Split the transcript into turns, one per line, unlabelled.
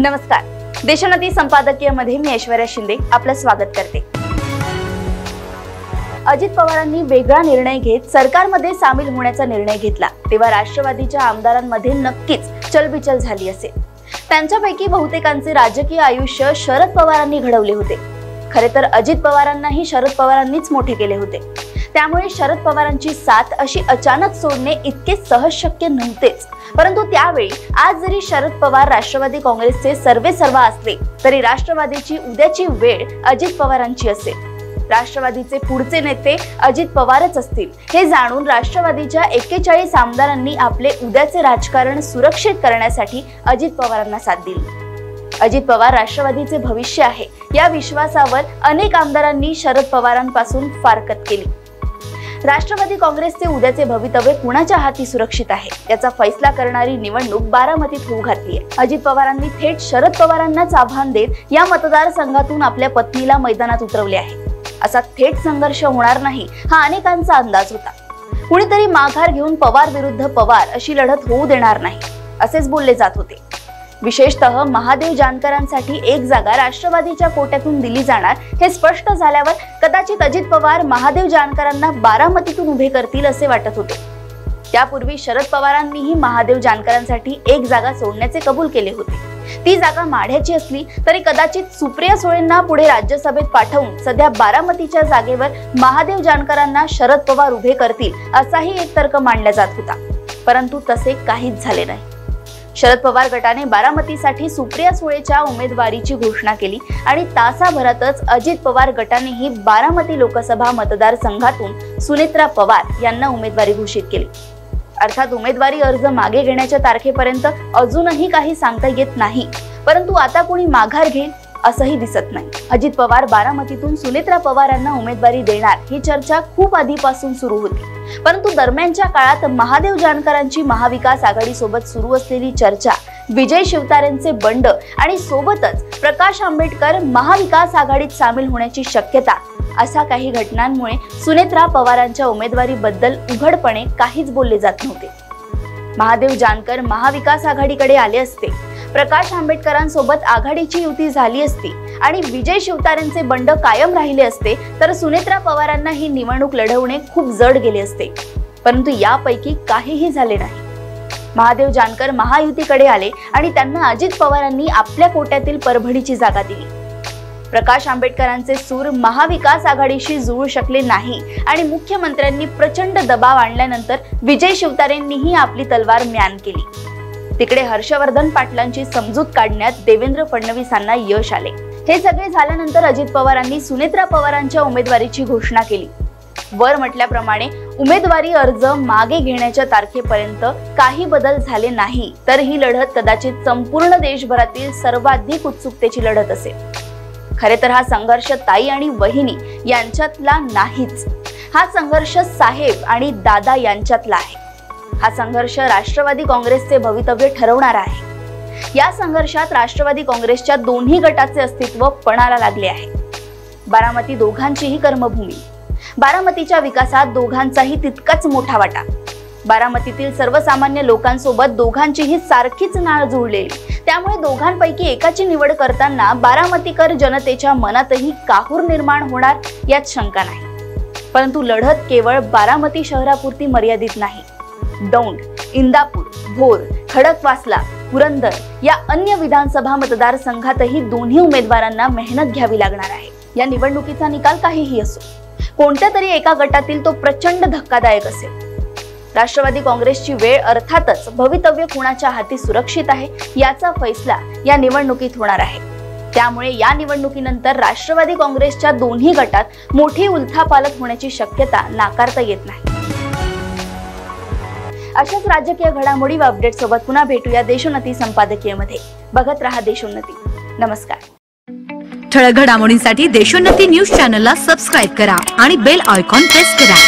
नमस्कार, देशोन्नती संपादकीय मध्ये मी ऐश्वर्या शिंदे आपलं स्वागत करते। अजित पवारांनी वेगळा निर्णय घेत सरकारमध्ये सामील होण्याचा निर्णय घेतला तेव्हा राष्ट्रवादीच्या आमदारांमध्ये नक्कीच चलबिचल झाली असेल। त्यांच्यापैकी बहुतेकांचे राजकीय आयुष्य शरद पवारांनी घडवले होते। खरे तर अजित पवारांनाही शरद पवारांनीच मोठे केले होते। त्यामुळे शरद पवारांची साथ अशी अचानक सोडणे इतके सहज शक्य नव्हतेच। परंतु त्यावेळी आज जरी शरद पवार राष्ट्रवादी काँग्रेसचे सर्वेसर्वा असले तरी राष्ट्रवादीची उद्याची वेळ अजित पवारांची असेल। राष्ट्रवादीचे पुढचे नेते अजित पवारच असतील हे जाणून राष्ट्रवादीच्या 41 आमदारांनी आपले उद्याचे राजकारण सुरक्षित करण्यासाठी अजित पवारांना साथ दिली। अजित पवार राष्ट्रवादीचे भविष्य आहे या विश्वासावर अनेक आमदारांनी शरद पवारांपासून फारकत केली। राष्ट्रवादी काँग्रेसचे उद्याचे भवितव्य कुणाच्या हाती सुरक्षित आहे याचा फैसला करणारी निवडणूक बारामतीत होऊ घातली आहे। अजित पवारांनी थेट शरद पवारांनाच आव्हान देत या मतदारसंघातून आपल्या पत्नीला मैदानात उतरवले आहे। असा थेट संघर्ष होणार नाही हा अनेकांचा अंदाज होता। कुणीतरी माघार घेऊन पवार विरुद्ध पवार अशी लढत होऊ देणार नाही असेच बोलले जात होते। विशेषतः महादेव जानकरांसाठी एक जागा राष्ट्रवादीच्या कोट्यातून दिली जाणार हे स्पष्ट झाल्यावर कदाचित अजित पवार महादेव जानकरांना बारामतीतून उभे करतील असे वाटत होते। त्यापूर्वी शरद पवारांनीही महादेव जानकरांसाठी एक जागा सोडण्याचे कबूल केले होते। ती जागा माढ्याची असली तरी कदाचित सुप्रिया सुळेंना पुढे राज्यसभेत पाठवून सध्या बारामतीच्या जागेवर महादेव जानकरांना शरद पवार उभे करतील असाही एक तर्क मांडला जात होता। परंतु तसे काहीच झाले नाही। शरद पवार गटाने बारामतीसाठी सुप्रिया सुळेच्या उमेदवारीची घोषणा केली आणि तासाभरातच अजित पवार गटानेही बारामती लोकसभा मतदारसंघातून सुनेत्रा पवार यांना उमेदवारी घोषित केली। अर्थात उमेदवारी अर्ज मागे घेण्याच्या तारखेपर्यंत अजूनही काही सांगता येत नाही, परंतु आता कोणी माघार घेईल असंही दिसत नाही। अजित पवार बारामतीतून सुनेत्रा पवार यांना उमेदवारी देणार ही चर्चा खूप आधीपासून सुरू होती। परंतु दरम्यानच्या काळात महादेव जानकरांची महाविकास आघाडी सोबत सुरू असलेली चर्चा, विजय शिवतारेंचे बंड आणि सोबतच प्रकाश आंबेडकर महाविकास आघाडीत सामील होण्याची शक्यता अशा काही घटनांमुळे सुनेत्रा पवारांच्या उमेदवारीबद्दल उघडपणे काहीच बोलले जात नव्हते। महादेव जानकर महाविकास आघाडीकडे आले असते, प्रकाश आंबेडकरांसोबत आघाडीची युती झाली असती आणि विजय शिवतारेंचे बंड कायम राहिले असते तर सुनेत्रा पवारांना ही निवडणूक लढवणे खूप जड गेले असते। परंतु यापैकी काहीही झाले नाही। महादेव जानकर महायुतीकडे आले आणि त्यांना अजित पवारांनी आपल्या कोट्यातील परभणीची जागा दिली। प्रकाश आंबेडकरांचे सूर महाविकास आघाडीशी जुळू शकले नाही आणि मुख्यमंत्र्यांनी प्रचंड दबाव आणल्यानंतर विजय शिवतारेंनीही आपली तलवार म्यान केली। तिकडे हर्षवर्धन पाटलांची समजूत काढण्यात देवेंद्र फडणवीसांना यश आले। हे सगळे झाल्यानंतर अजित पवारांनी सुनेत्रा पवारांच्या उमेदवारीची घोषणा केली। वर म्हटल्याप्रमाणे उमेदवारी अर्ज मागे घेण्याच्या तारखेपर्यंत काही बदल झाले नाही तर ही लढत कदाचित संपूर्ण देशभरातील सर्वाधिक उत्सुकतेची लढत असेल। खरे तर हा संघर्ष ताई आणि वहिनी यांच्यातला नाहीच, हा संघर्ष साहेब आणि दादा यांच्यातला आहे। हा संघर्ष राष्ट्रवादी काँग्रेसचे भवितव्य ठरवणार आहे। या संघर्षात राष्ट्रवादी काँग्रेसच्या दोन्ही गटाचे अस्तित्व पणाला लागले आहे। बारामती दोघांचीही कर्मभूमी, बारामतीच्या विकासात दोघांचाही तितकाच मोठा वाटा। बारामतीतील सर्वसामान्य लोकांसोबत दोघांचीही सारखीच नाळ जुळलेली, त्यामुळे दोघांपैकी एकाची निवड करताना बारामतीकर जनतेच्या मनातही काहूर निर्माण होणार यात शंका नाही। परंतु लढत केवळ बारामती शहरापुरती मर्यादित नाही। दौंड, इंदापूर, भोर, खडकवासला, पुरंदर या अन्य विधानसभा मतदारसंघातही दोन्ही उमेदवारांना मेहनत घ्यावी लागणार आहे। या निवडणुकीचा निकाल काहीही असो, कोणत्या तरी एका गटातील तो प्रचंड धक्कादायक असेल। राष्ट्रवादी काँग्रेसची वेळ अर्थातच भवितव्य कुणाच्या हाती सुरक्षित आहे याचा फैसला या निवडणुकीत होणार आहे। त्यामुळे या निवडणुकीनंतर राष्ट्रवादी काँग्रेसच्या दोन्ही गटात मोठी उलथापालथ होण्याची शक्यता नाकारता येत नाही। अशाच राजकीय घडामोडी व अपडेट सोबत पुन्हा भेटूया देशोन्नती संपादकीय मध्ये। बघत रहा देशोन्नती। नमस्कार।
ठळक घडामोडींसाठी देशोन्नती न्यूज चॅनलला सबस्क्राइब करा आणि बेल आयकॉन प्रेस करा।